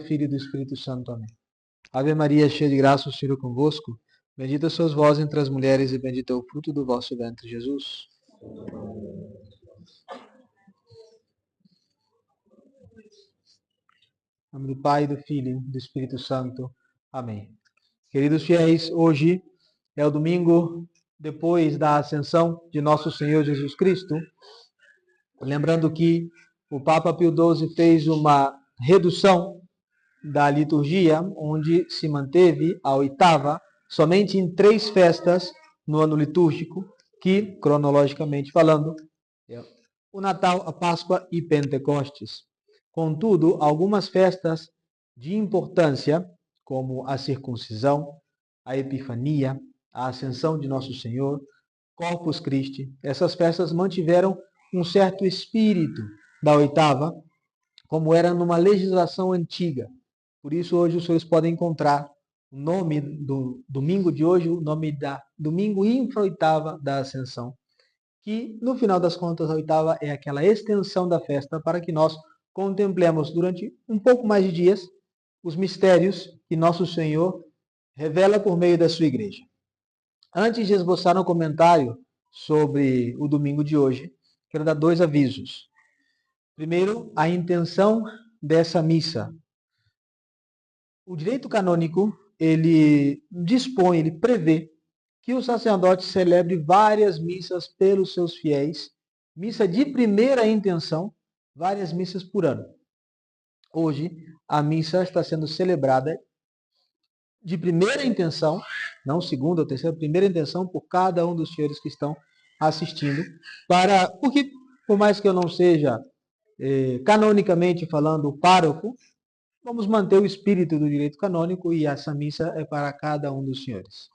Filho e do Espírito Santo. Amém. Ave Maria, cheia de graça, o Senhor é convosco. Bendita sois vós entre as mulheres e bendito é o fruto do vosso ventre, Jesus. Em nome do Pai, do Filho e do Espírito Santo. Amém. Queridos fiéis, hoje é o domingo depois da ascensão de nosso Senhor Jesus Cristo. Lembrando que o Papa Pio XII fez uma redução da liturgia, onde se manteve a oitava somente em 3 festas no ano litúrgico, que, cronologicamente falando, é o Natal, a Páscoa e Pentecostes. Contudo, algumas festas de importância, como a circuncisão, a Epifania, a Ascensão de Nosso Senhor, Corpus Christi, essas festas mantiveram um certo espírito da oitava, como era numa legislação antiga. Por isso, hoje os senhores podem encontrar o nome do domingo de hoje, o nome da domingo infra-oitava da Ascensão, que, no final das contas, a oitava é aquela extensão da festa para que nós contemplemos durante um pouco mais de dias os mistérios que Nosso Senhor revela por meio da sua igreja. Antes de esboçar um comentário sobre o domingo de hoje, quero dar 2 avisos. Primeiro, a intenção dessa missa. O direito canônico, ele dispõe, ele prevê que o sacerdote celebre várias missas pelos seus fiéis, missa de primeira intenção, várias missas por ano. Hoje, a missa está sendo celebrada de primeira intenção, não segunda ou terceira, primeira intenção por cada um dos senhores que estão assistindo, porque, por mais que eu não seja, canonicamente falando, o pároco, vamos manter o espírito do direito canônico e essa missa é para cada um dos senhores.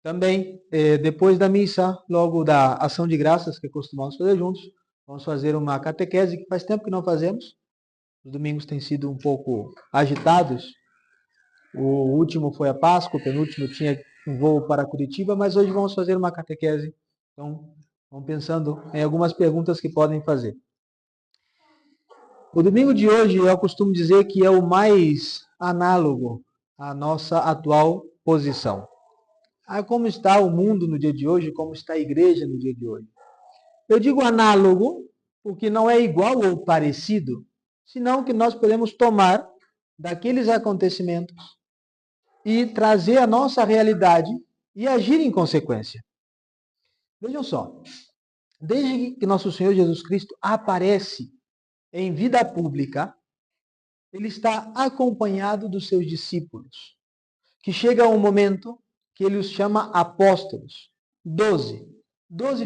Também, depois da missa, logo da ação de graças que costumamos fazer juntos, vamos fazer uma catequese que faz tempo que não fazemos. Os domingos têm sido um pouco agitados. O último foi a Páscoa, o penúltimo tinha um voo para Curitiba, mas hoje vamos fazer uma catequese. Então, vamos pensando em algumas perguntas que podem fazer. O domingo de hoje, eu costumo dizer que é o mais análogo à nossa atual posição. Como está o mundo no dia de hoje, como está a igreja no dia de hoje. Eu digo análogo, porque não é igual ou parecido, senão que nós podemos tomar daqueles acontecimentos e trazer a nossa realidade e agir em consequência. Vejam só, desde que nosso Senhor Jesus Cristo aparece em vida pública, ele está acompanhado dos seus discípulos, que chega um momento que ele os chama apóstolos. 12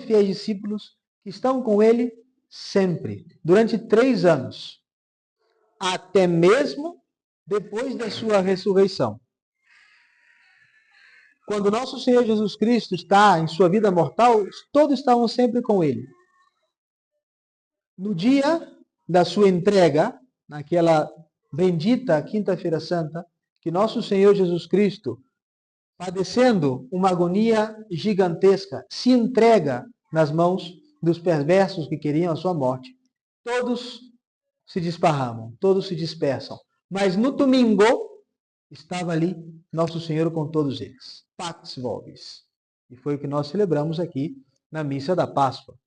fiéis discípulos que estão com ele sempre, durante 3 anos, até mesmo depois da sua ressurreição. Quando nosso Senhor Jesus Cristo está em sua vida mortal, todos estavam sempre com ele. No dia da sua entrega, naquela bendita Quinta-feira Santa, que nosso Senhor Jesus Cristo, padecendo uma agonia gigantesca, se entrega nas mãos dos perversos que queriam a sua morte. Todos se desparramam, todos se dispersam. Mas no domingo, estava ali nosso Senhor com todos eles. Pax Vobis. E foi o que nós celebramos aqui na missa da Páscoa.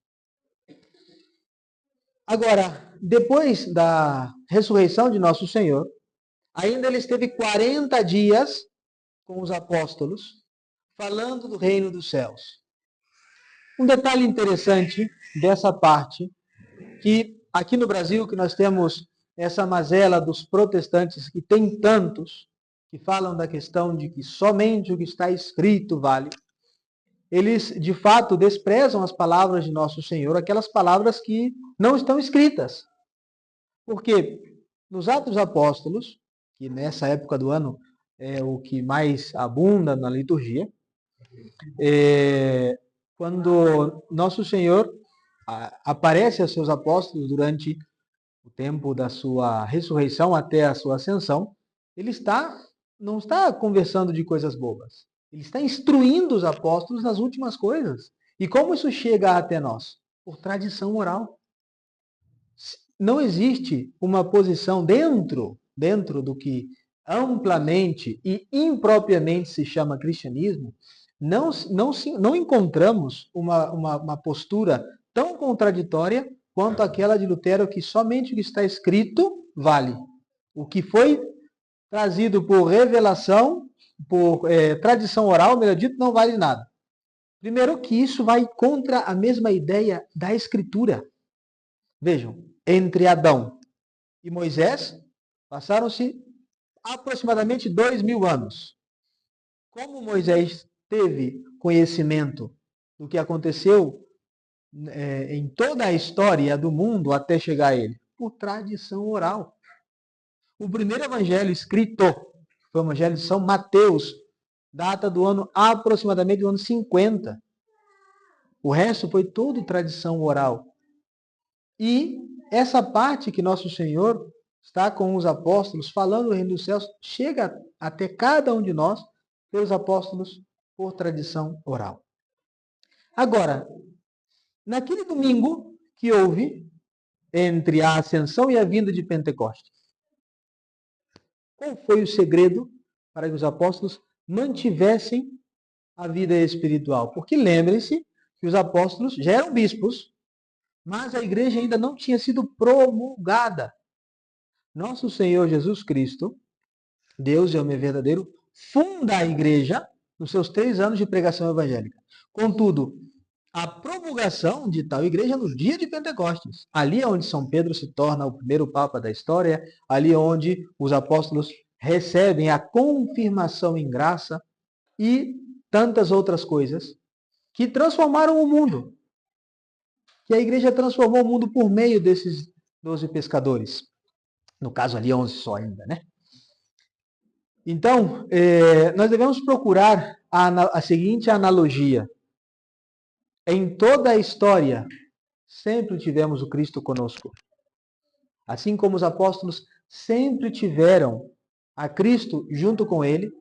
Agora, depois da ressurreição de nosso Senhor, ainda ele esteve 40 dias com os apóstolos, falando do reino dos céus. Um detalhe interessante dessa parte, que aqui no Brasil, que nós temos essa mazela dos protestantes, que tem tantos, que falam da questão de que somente o que está escrito vale, eles de fato desprezam as palavras de nosso Senhor, aquelas palavras que não estão escritas. Porque nos Atos Apóstolos, que nessa época do ano é o que mais abunda na liturgia, quando nosso Senhor aparece aos seus apóstolos durante o tempo da sua ressurreição até a sua ascensão, ele não está conversando de coisas bobas. Ele está instruindo os apóstolos nas últimas coisas. E como isso chega até nós? Por tradição oral. Não existe uma posição dentro dentro do que amplamente e impropriamente se chama cristianismo, não encontramos uma postura tão contraditória quanto aquela de Lutero, que somente o que está escrito vale. O que foi trazido por revelação, por tradição oral, melhor dito, não vale nada. Primeiro que isso vai contra a mesma ideia da Escritura. Vejam, entre Adão e Moisés, passaram-se aproximadamente 2000 anos. Como Moisés teve conhecimento do que aconteceu em toda a história do mundo até chegar a ele? Por tradição oral. O primeiro evangelho escrito foi o evangelho de São Mateus, data do ano aproximadamente do ano 50. O resto foi tudo tradição oral. E essa parte que nosso Senhor está com os apóstolos falando do reino dos céus chega até cada um de nós pelos apóstolos por tradição oral. Agora, naquele domingo que houve entre a ascensão e a vinda de Pentecostes, qual foi o segredo para que os apóstolos mantivessem a vida espiritual? Porque lembrem-se que os apóstolos já eram bispos, mas a igreja ainda não tinha sido promulgada. Nosso Senhor Jesus Cristo, Deus e homem verdadeiro, funda a igreja nos seus 3 anos de pregação evangélica. Contudo, a promulgação de tal igreja no dia de Pentecostes. Ali é onde São Pedro se torna o primeiro papa da história, ali é onde os apóstolos recebem a confirmação em graça e tantas outras coisas que transformaram o mundo. Que a igreja transformou o mundo por meio desses 12 pescadores. No caso ali 11 só ainda, né? Então, nós devemos procurar a seguinte analogia. Em toda a história, sempre tivemos o Cristo conosco. Assim como os apóstolos sempre tiveram a Cristo junto com ele,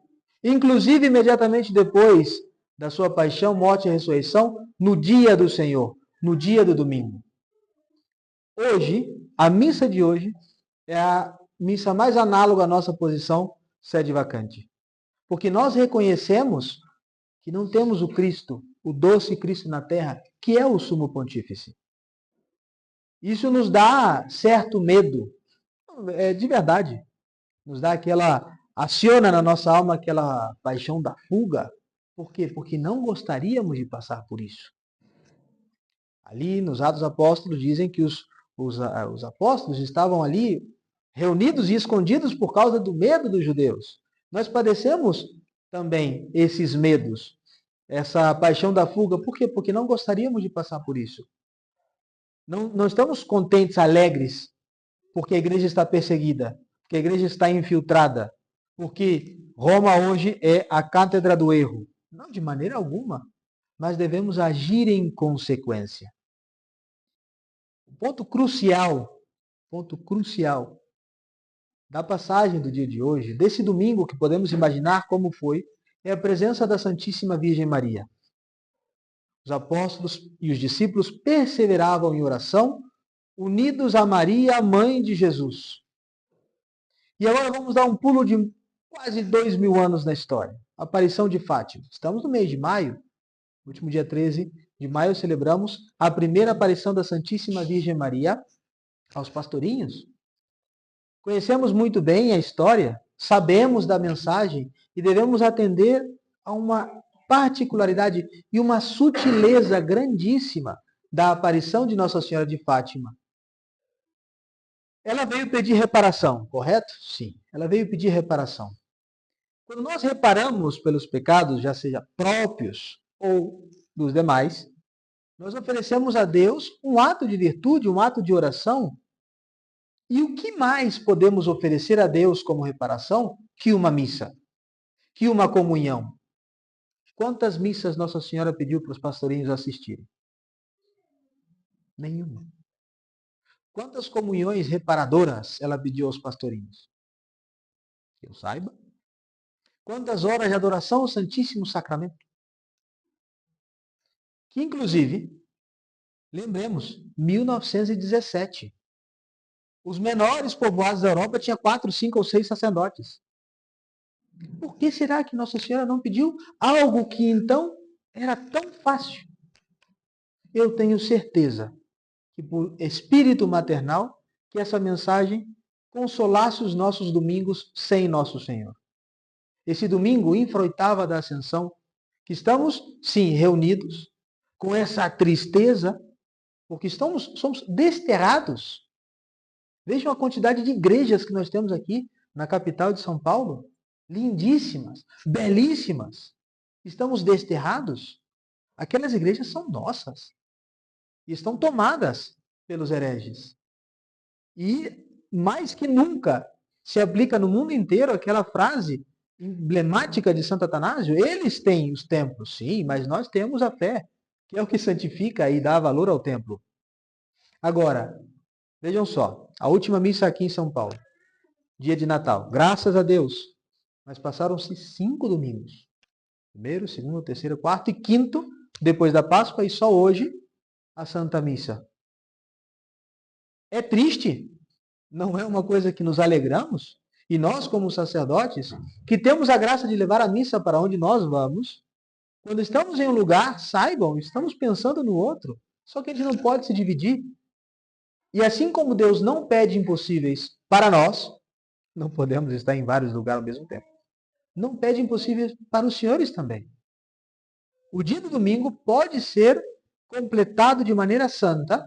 inclusive imediatamente depois da sua paixão, morte e ressurreição, no dia do Senhor, no dia do domingo. Hoje, a missa de hoje é a missa mais análoga à nossa posição sede vacante. Porque nós reconhecemos que não temos o Cristo, o doce Cristo na terra, que é o sumo pontífice. Isso nos dá certo medo, de verdade. Nos dá aciona na nossa alma aquela paixão da fuga. Por quê? Porque não gostaríamos de passar por isso. Ali nos Atos Apóstolos dizem que os apóstolos estavam ali reunidos e escondidos por causa do medo dos judeus. Nós padecemos também esses medos, essa paixão da fuga. Por quê? Porque não gostaríamos de passar por isso. Não estamos contentes, alegres, porque a igreja está perseguida, porque a igreja está infiltrada, porque Roma hoje é a cátedra do erro. Não, de maneira alguma. Mas devemos agir em consequência. Ponto crucial da passagem do dia de hoje, desse domingo que podemos imaginar como foi, é a presença da Santíssima Virgem Maria. Os apóstolos e os discípulos perseveravam em oração, unidos a Maria, a mãe de Jesus. E agora vamos dar um pulo de quase 2000 anos na história. A aparição de Fátima. Estamos no mês de maio, no último dia 13 de maio, celebramos a primeira aparição da Santíssima Virgem Maria aos pastorinhos. Conhecemos muito bem a história, sabemos da mensagem e devemos atender a uma particularidade e uma sutileza grandíssima da aparição de Nossa Senhora de Fátima. Ela veio pedir reparação, correto? Sim, ela veio pedir reparação. Quando nós reparamos pelos pecados, já seja próprios ou dos demais, nós oferecemos a Deus um ato de virtude, um ato de oração. E o que mais podemos oferecer a Deus como reparação que uma missa, que uma comunhão? Quantas missas Nossa Senhora pediu para os pastorinhos assistirem? Nenhuma. Quantas comunhões reparadoras ela pediu aos pastorinhos? Que eu saiba. Quantas horas de adoração ao Santíssimo Sacramento? Que, inclusive, lembremos, 1917, Os menores povoados da Europa tinham 4, 5 ou 6 sacerdotes. Por que será que Nossa Senhora não pediu algo que então era tão fácil? Eu tenho certeza que por espírito maternal, que essa mensagem consolasse os nossos domingos sem Nosso Senhor. Esse domingo, infra-oitava da Ascensão, que estamos, sim, reunidos, com essa tristeza, porque somos desterrados. Vejam a quantidade de igrejas que nós temos aqui na capital de São Paulo. Lindíssimas, belíssimas. Estamos desterrados. Aquelas igrejas são nossas. E estão tomadas pelos hereges. E, mais que nunca, se aplica no mundo inteiro aquela frase emblemática de Santo Atanásio. Eles têm os templos, sim, mas nós temos a fé, que é o que santifica e dá valor ao templo. Agora, vejam só, a última missa aqui em São Paulo, dia de Natal, graças a Deus, mas passaram-se 5 domingos. Primeiro, segundo, terceiro, quarto e quinto, depois da Páscoa, e só hoje, a Santa Missa. É triste, não é uma coisa que nos alegramos? E nós, como sacerdotes, que temos a graça de levar a missa para onde nós vamos, quando estamos em um lugar, saibam, estamos pensando no outro, só que a gente não pode se dividir. E assim como Deus não pede impossíveis para nós, não podemos estar em vários lugares ao mesmo tempo, não pede impossíveis para os senhores também. O dia do domingo pode ser completado de maneira santa,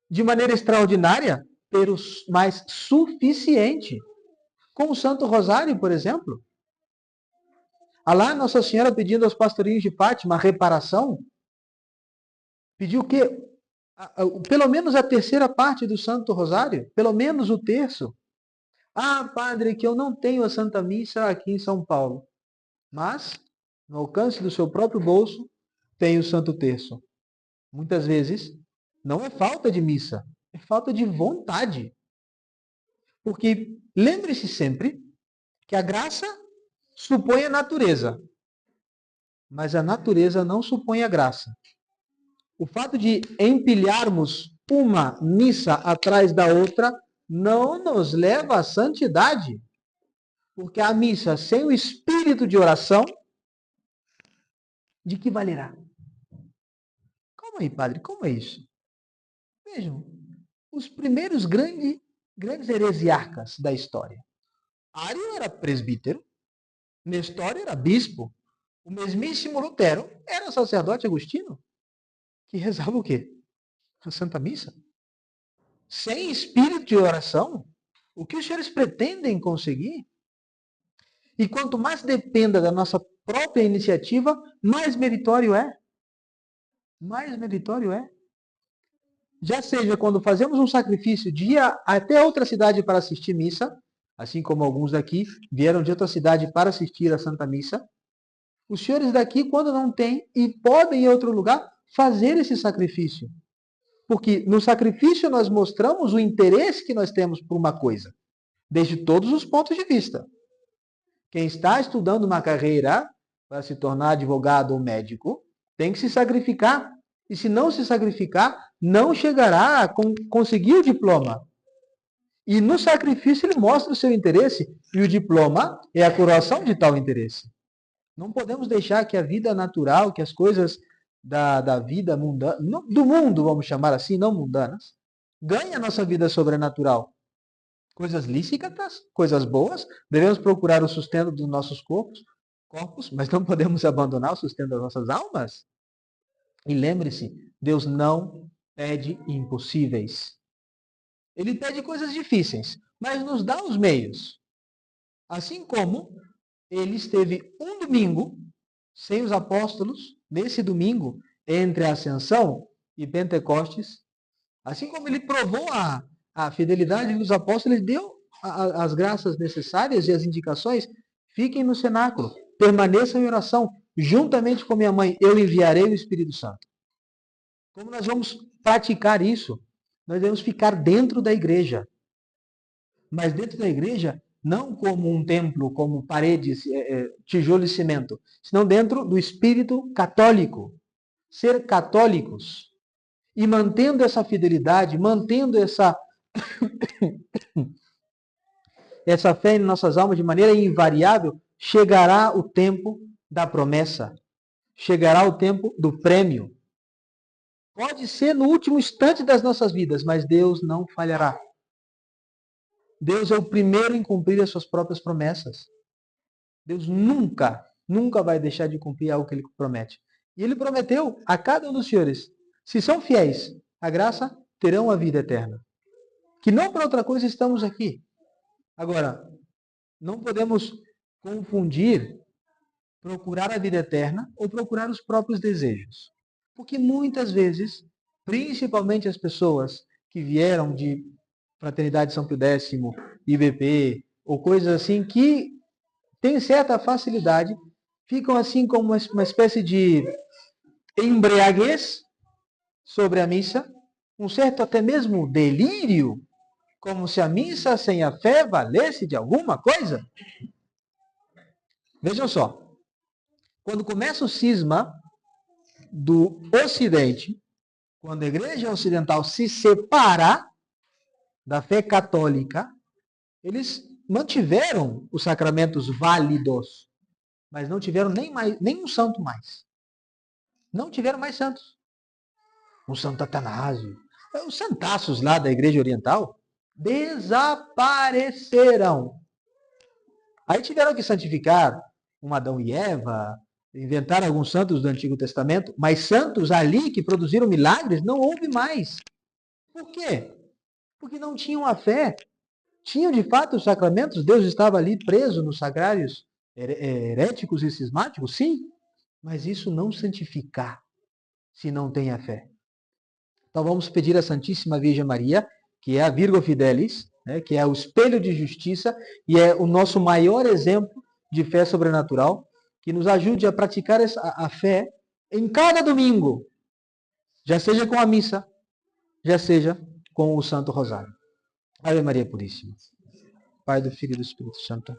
de maneira extraordinária, mas suficiente. Com o Santo Rosário, por exemplo. Lá Nossa Senhora pedindo aos pastorinhos de Fátima reparação, pediu o quê? Pelo menos a terceira parte do Santo Rosário, pelo menos o terço. Ah, padre, que eu não tenho a Santa Missa aqui em São Paulo. Mas, no alcance do seu próprio bolso, tem o Santo Terço. Muitas vezes, não é falta de missa, é falta de vontade. Porque lembre-se sempre que a graça supõe a natureza, mas a natureza não supõe a graça. O fato de empilharmos uma missa atrás da outra não nos leva à santidade, porque a missa sem o espírito de oração, de que valerá? Calma aí, padre, como é isso? Vejam, os primeiros grandes heresiarcas da história. Ário era presbítero, Nestório era bispo, o mesmíssimo Lutero era sacerdote agostino, que rezava o quê? A Santa Missa. Sem espírito de oração, o que os senhores pretendem conseguir? E quanto mais dependa da nossa própria iniciativa, mais meritório é. Mais meritório é. Já seja quando fazemos um sacrifício de ir até outra cidade para assistir missa, assim como alguns daqui vieram de outra cidade para assistir a Santa Missa, os senhores daqui, quando não têm e podem ir a outro lugar, fazer esse sacrifício. Porque no sacrifício nós mostramos o interesse que nós temos por uma coisa, desde todos os pontos de vista. Quem está estudando uma carreira para se tornar advogado ou médico, tem que se sacrificar. E se não se sacrificar, não chegará a conseguir o diploma. E no sacrifício ele mostra o seu interesse, e o diploma é a coroação de tal interesse. Não podemos deixar que a vida natural, que as coisas da vida mundana, do mundo, vamos chamar assim, não mundanas, ganhem a nossa vida sobrenatural. Coisas lícitas, coisas boas, devemos procurar o sustento dos nossos corpos, mas não podemos abandonar o sustento das nossas almas. E lembre-se, Deus não pede impossíveis. Ele pede coisas difíceis, mas nos dá os meios. Assim como ele esteve um domingo sem os apóstolos, nesse domingo, entre a Ascensão e Pentecostes, assim como ele provou a fidelidade dos apóstolos, ele deu as graças necessárias e as indicações. Fiquem no cenáculo, permaneçam em oração, juntamente com minha mãe, eu enviarei o Espírito Santo. Como nós vamos praticar isso? Nós devemos ficar dentro da igreja. Mas dentro da igreja, não como um templo, como paredes, tijolo e cimento, senão dentro do espírito católico. Ser católicos. E mantendo essa fidelidade, mantendo essa essa fé em nossas almas de maneira invariável, chegará o tempo da promessa. Chegará o tempo do prêmio. Pode ser no último instante das nossas vidas, mas Deus não falhará. Deus é o primeiro em cumprir as suas próprias promessas. Deus nunca vai deixar de cumprir algo que Ele promete. E Ele prometeu a cada um dos senhores, se são fiéis à graça, terão a vida eterna. Que não por outra coisa estamos aqui. Agora, não podemos confundir procurar a vida eterna ou procurar os próprios desejos. Porque muitas vezes, principalmente as pessoas que vieram de Fraternidade São Pio X, IBP, ou coisas assim, que têm certa facilidade, ficam assim como uma espécie de embriaguez sobre a missa, um certo até mesmo delírio, como se a missa sem a fé valesse de alguma coisa. Vejam só, quando começa o cisma do Ocidente, quando a Igreja Ocidental se separa da fé católica, eles mantiveram os sacramentos válidos, mas não tiveram nem um santo mais. Não tiveram mais santos. O Santo Atanásio, os santaços lá da Igreja Oriental, desapareceram. Aí tiveram que santificar um Adão e Eva, inventaram alguns santos do Antigo Testamento, mas santos ali que produziram milagres não houve mais. Por quê? Porque não tinham a fé. Tinham de fato os sacramentos, Deus estava ali preso nos sagrários heréticos e cismáticos, sim, mas isso não santifica se não tem a fé. Então vamos pedir à Santíssima Virgem Maria, que é a Virgo Fidelis, que é o espelho de justiça e é o nosso maior exemplo de fé sobrenatural, que nos ajude a praticar a fé em cada domingo, já seja com a missa, já seja com o Santo Rosário. Ave Maria Puríssima. Pai, do Filho e do Espírito Santo.